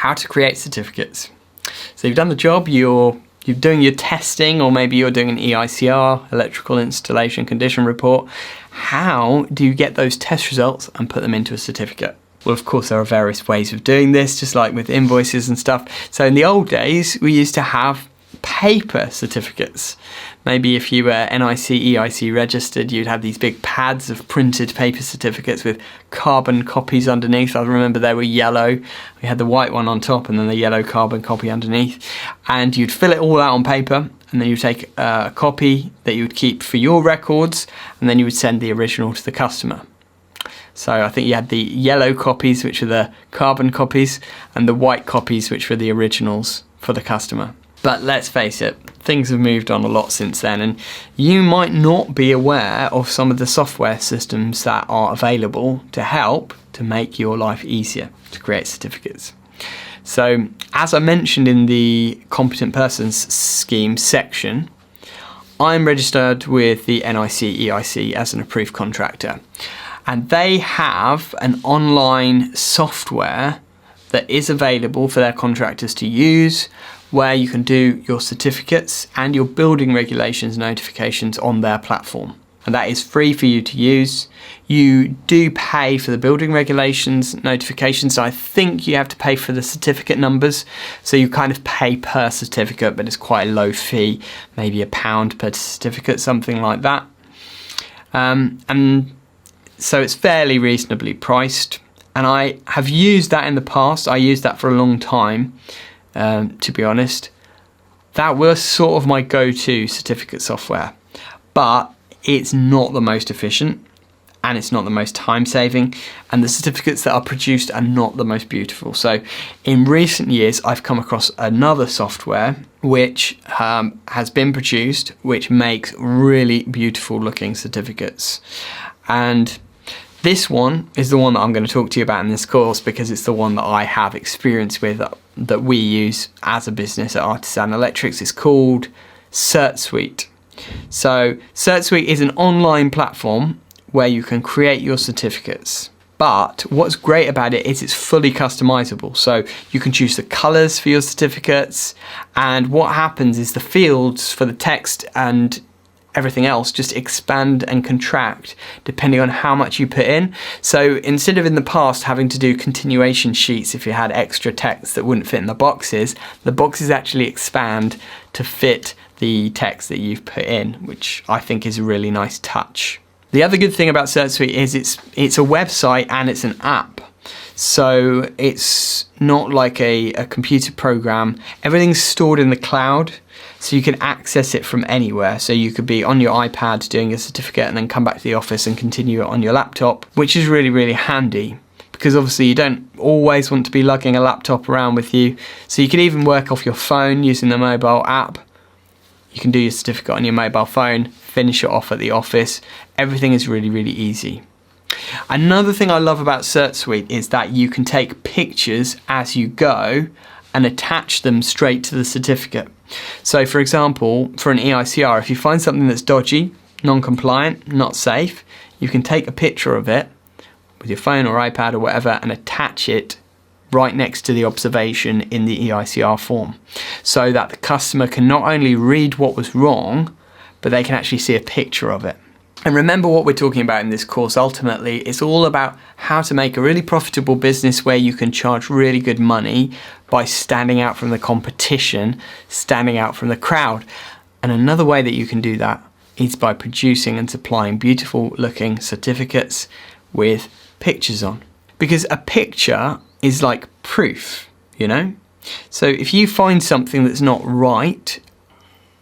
how to create certificates. So you've done the job, you're doing your testing, or maybe you're doing an EICR, electrical installation condition report. How do you get those test results and put them into a certificate? Well, of course, there are various ways of doing this, just like with invoices and stuff. So in the old days, we used to have paper certificates. Maybe if you were NIC, EIC registered, you'd have these big pads of printed paper certificates with carbon copies underneath. I remember they were yellow. We had the white one on top and then the yellow carbon copy underneath. And you'd fill it all out on paper, and then you'd take a copy that you would keep for your records, and then you would send the original to the customer. So I think you had the yellow copies, which were the carbon copies, and the white copies, which were the originals for the customer. But let's face it, things have moved on a lot since then, and you might not be aware of some of the software systems that are available to help to make your life easier to create certificates. So, as I mentioned in the Competent Persons Scheme section, I'm registered with the NIC EIC as an approved contractor, and they have an online software that is available for their contractors to use, where you can do your certificates and your building regulations notifications on their platform. And that is free for you to use. You do pay for the building regulations notifications, so I think you have to pay for the certificate numbers. So you kind of pay per certificate, but it's quite a low fee, maybe £1 per certificate, something like that. And so it's fairly reasonably priced. And I have used that in the past. I used that for a long time. To be honest, that was sort of my go-to certificate software, but it's not the most efficient, and it's not the most time-saving, and the certificates that are produced are not the most beautiful. So in recent years, I've come across another software which has been produced, which makes really beautiful looking certificates. And this one is the one that I'm going to talk to you about in this course, because it's the one that I have experience with, that we use as a business at Artisan Electrics. It's called CertSuite. So CertSuite is an online platform where you can create your certificates. But what's great about it is it's fully customizable. So you can choose the colors for your certificates, and what happens is the fields for the text and everything else just expand and contract depending on how much you put in. So instead of in the past having to do continuation sheets if you had extra text that wouldn't fit in the boxes actually expand to fit the text that you've put in, which I think is a really nice touch. The other good thing about CertSuite is it's a website and it's an app. So it's not like a computer program. Everything's stored in the cloud, so you can access it from anywhere. So you could be on your iPad doing a certificate and then come back to the office and continue it on your laptop, which is really, really handy, because obviously you don't always want to be lugging a laptop around with you. So you can even work off your phone using the mobile app. You can do your certificate on your mobile phone, finish it off at the office. Everything is really, really easy. Another thing I love about CertSuite is that you can take pictures as you go and attach them straight to the certificate. So for example, for an EICR, if you find something that's dodgy, non-compliant, not safe, you can take a picture of it with your phone or iPad or whatever and attach it right next to the observation in the EICR form, so that the customer can not only read what was wrong, but they can actually see a picture of it. And remember what we're talking about in this course. Ultimately, it's all about how to make a really profitable business where you can charge really good money by standing out from the competition, standing out from the crowd. And another way that you can do that is by producing and supplying beautiful looking certificates with pictures on. Because a picture is like proof, you know? So if you find something that's not right,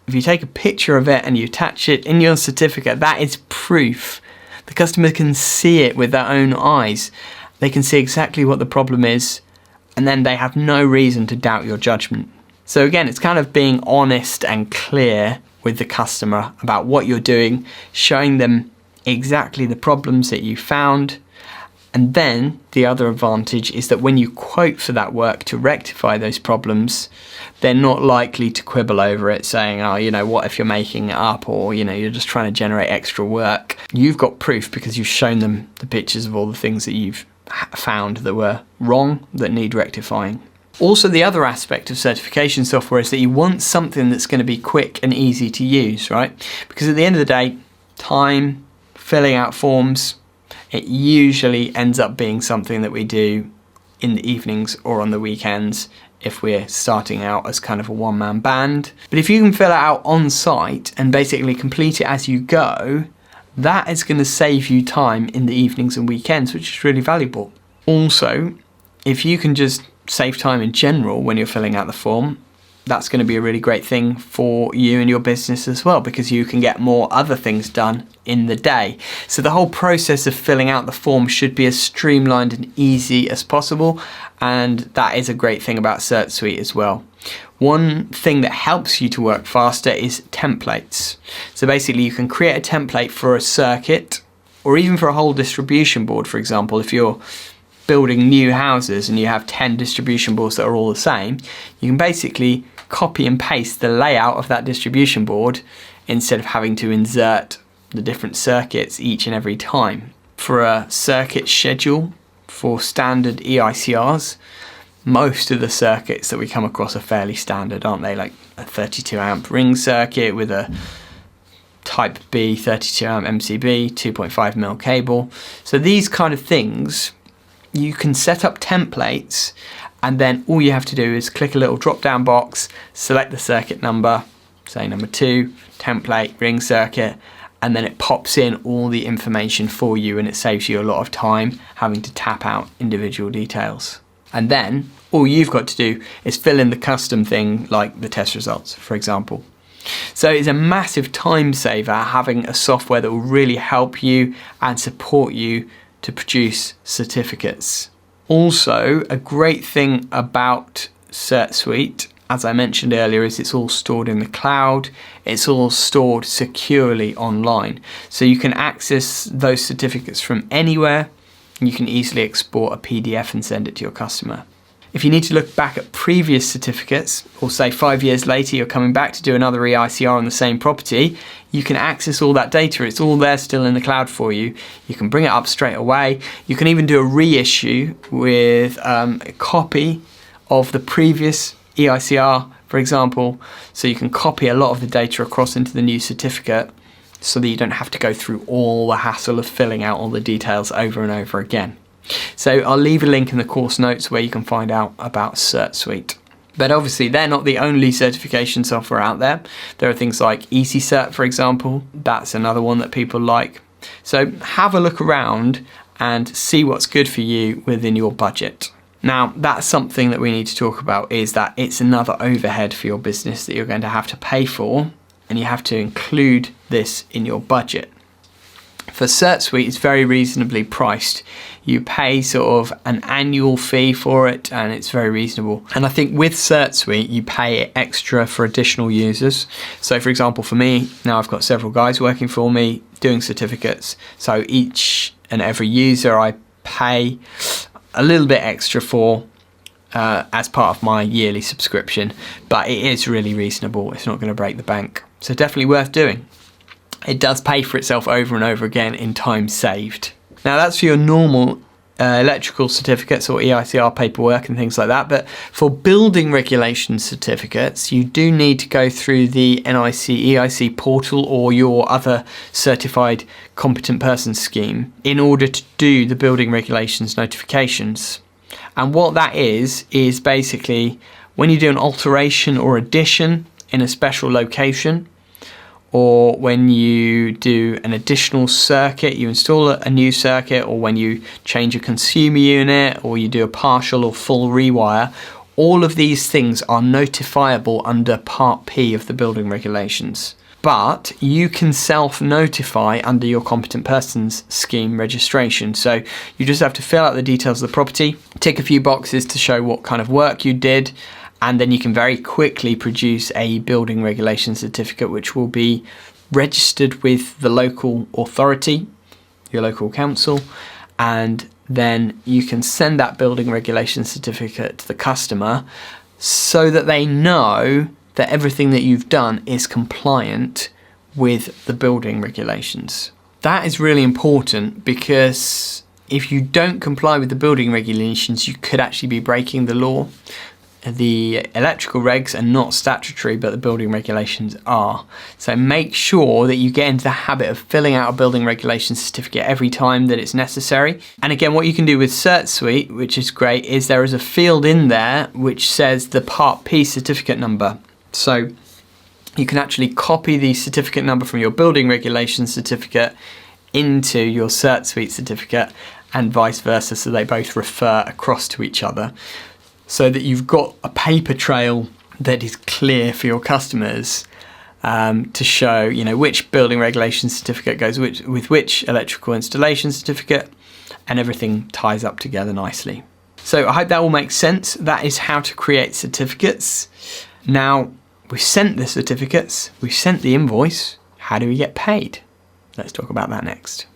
if you take a picture of it and you attach it in your certificate, that is proof. The customer can see it with their own eyes. They can see exactly what the problem is, and then they have no reason to doubt your judgment. So again, it's kind of being honest and clear with the customer about what you're doing, showing them exactly the problems that you found. And then the other advantage is that when you quote for that work to rectify those problems, they're not likely to quibble over it, saying, oh, you know, what if you're making it up, or, you know, you're just trying to generate extra work. You've got proof because you've shown them the pictures of all the things that you've found that were wrong, that need rectifying. Also, the other aspect of certification software is that you want something that's going to be quick and easy to use, right? Because at the end of the day, time, filling out forms, it usually ends up being something that we do in the evenings or on the weekends if we're starting out as kind of a one-man band. But if you can fill it out on site and basically complete it as you go, that is going to save you time in the evenings and weekends, which is really valuable. Also, if you can just save time in general when you're filling out the form, that's going to be a really great thing for you and your business as well, because you can get more other things done in the day. So the whole process of filling out the form should be as streamlined and easy as possible, and that is a great thing about CertSuite as well. One thing that helps you to work faster is templates. So basically you can create a template for a circuit, or even for a whole distribution board. For example, if you're building new houses and you have 10 distribution boards that are all the same, you can basically copy and paste the layout of that distribution board instead of having to insert the different circuits each and every time. For a circuit schedule for standard EICRs, most of the circuits that we come across are fairly standard, aren't they? Like a 32 amp ring circuit with a type B 32 amp MCB, 2.5mm cable. So these kind of things, you can set up templates, and then all you have to do is click a little drop down box, select the circuit number, say number 2, template, ring circuit, and then it pops in all the information for you, and it saves you a lot of time having to tap out individual details. And then all you've got to do is fill in the custom thing, like the test results, for example. So it's a massive time saver having a software that will really help you and support you to produce certificates. Also, a great thing about CertSuite, as I mentioned earlier, is it's all stored in the cloud. It's all stored securely online. So you can access those certificates from anywhere. You can easily export a PDF and send it to your customer. If you need to look back at previous certificates, or say 5 years later you're coming back to do another EICR on the same property, you can access all that data. It's all there still in the cloud for you. You can bring it up straight away. You can even do a reissue with a copy of the previous EICR, for example, so you can copy a lot of the data across into the new certificate so that you don't have to go through all the hassle of filling out all the details over and over again. So I'll leave a link in the course notes where you can find out about CertSuite. But obviously they're not the only certification software out there. There are things like EasyCert, for example. That's another one that people like. So have a look around and see what's good for you within your budget. Now, that's something that we need to talk about, is that it's another overhead for your business that you're going to have to pay for, and you have to include this in your budget. For CertSuite, it's very reasonably priced. You pay sort of an annual fee for it, and it's very reasonable. And I think with CertSuite, you pay extra for additional users. So for example, for me, now I've got several guys working for me doing certificates. So each and every user I pay a little bit extra for as part of my yearly subscription, but it is really reasonable. It's not going to break the bank. So definitely worth doing. It does pay for itself over and over again in time saved. Now that's for your normal electrical certificates or EICR paperwork and things like that, but for building regulation certificates, you do need to go through the NIC EIC portal or your other certified competent person scheme in order to do the building regulations notifications. And what that is basically when you do an alteration or addition in a special location, or when you do an additional circuit, you install a new circuit, or when you change a consumer unit, or you do a partial or full rewire, all of these things are notifiable under Part P of the building regulations. But you can self-notify under your competent persons scheme registration. So you just have to fill out the details of the property, tick a few boxes to show what kind of work you did, and then you can very quickly produce a building regulation certificate which will be registered with the local authority, your local council, and then you can send that building regulation certificate to the customer so that they know that everything that you've done is compliant with the building regulations. That is really important, because if you don't comply with the building regulations, you could actually be breaking the law. the electrical regs are not statutory, but the building regulations are. So make sure that you get into the habit of filling out a building regulations certificate every time that it's necessary. And again, what you can do with Cert Suite, which is great, is there is a field in there which says the Part P certificate number. So you can actually copy the certificate number from your building regulations certificate into your Cert Suite certificate and vice versa, so they both refer across to each other, so that you've got a paper trail that is clear for your customers to show, you know, which building regulation certificate goes with which electrical installation certificate, and everything ties up together nicely. So I hope that all makes sense. That is how to create certificates. Now, we've sent the certificates, we've sent the invoice. How do we get paid? Let's talk about that next.